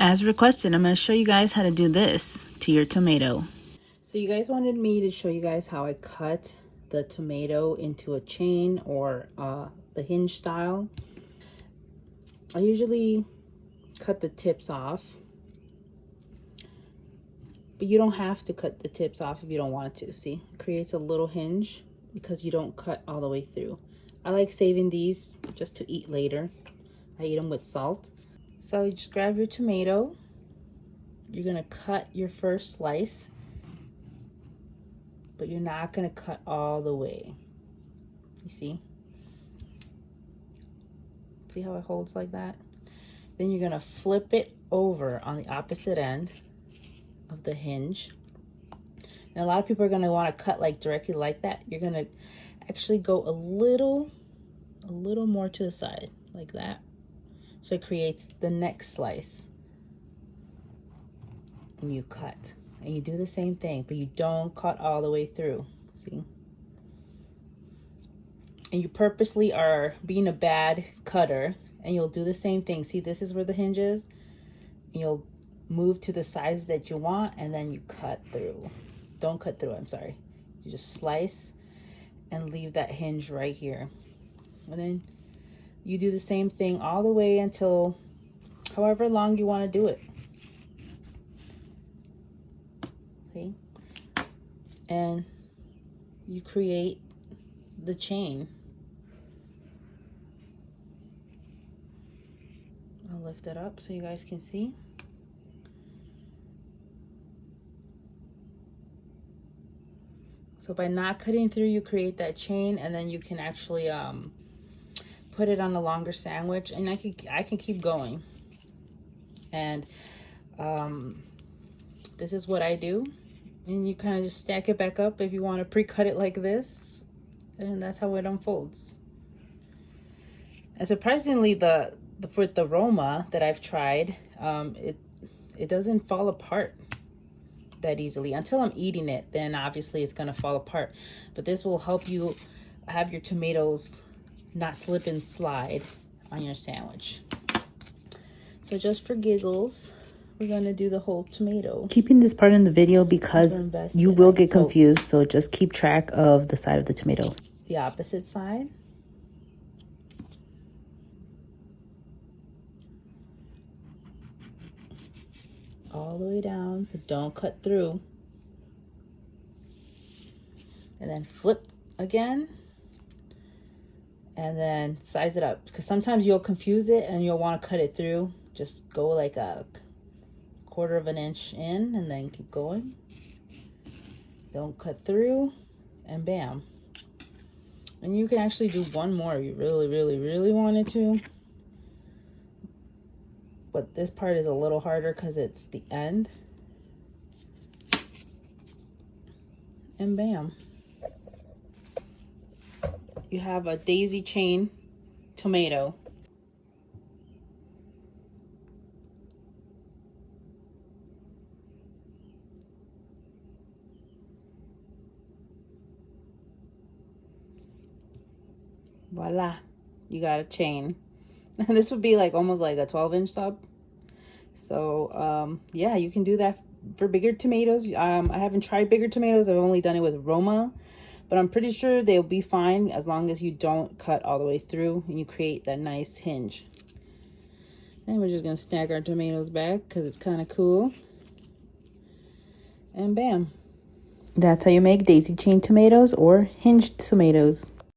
As requested, I'm going to show you guys how to do this to your tomato. So you guys wanted me to show you guys how I cut the tomato into a chain or the hinge style. I usually cut the tips off, but you don't have to cut the tips off if you don't want to. See, it creates a little hinge because you don't cut all the way through. I like saving these just to eat later. I eat them with salt. So you just grab your tomato. You're gonna cut your first slice, but you're not gonna cut all the way. You see? See how it holds like that? Then you're gonna flip it over on the opposite end of the hinge. And a lot of people are gonna wanna cut like directly like that. You're gonna actually go a little more to the side, like that. So it creates the next slice. And you cut. And you do the same thing, but you don't cut all the way through. See? And you purposely are being a bad cutter, and you'll do the same thing. See, this is where the hinge is. And you'll move to the size that you want, and then you cut through. Don't cut through, I'm sorry. You just slice and leave that hinge right here. And then you do the same thing all the way until however long you want to do it. See? And you create the chain. I'll lift it up so you guys can see. So by not cutting through, you create that chain, and then you can actually put it on a longer sandwich, and I can keep going. And this is what I do. And you kind of just stack it back up if you want to pre-cut it like this, and that's how it unfolds. And surprisingly, for the Roma that I've tried, it doesn't fall apart that easily until I'm eating it. Then obviously it's gonna fall apart, but this will help you have your tomatoes not slip and slide on your sandwich. So just for giggles, we're gonna do the whole tomato. Keeping this part in the video because you will get confused, so just keep track of the side of the tomato. The opposite side. All the way down, but don't cut through. And then flip again. And then size it up, because sometimes you'll confuse it and you'll want to cut it through. Just go like a 1/4 of an inch in and then keep going. Don't cut through, and bam. And you can actually do one more if you really wanted to. But this part is a little harder because it's the end. And bam. You have a daisy chain tomato. Voila, you got a chain. And this would be like almost like a 12-inch sub. So yeah, you can do that for bigger tomatoes. I haven't tried bigger tomatoes. I've only done it with Roma, but I'm pretty sure they'll be fine as long as you don't cut all the way through and you create that nice hinge. And we're just gonna stack our tomatoes back because it's kind of cool. And bam. That's how you make daisy chain tomatoes or hinged tomatoes.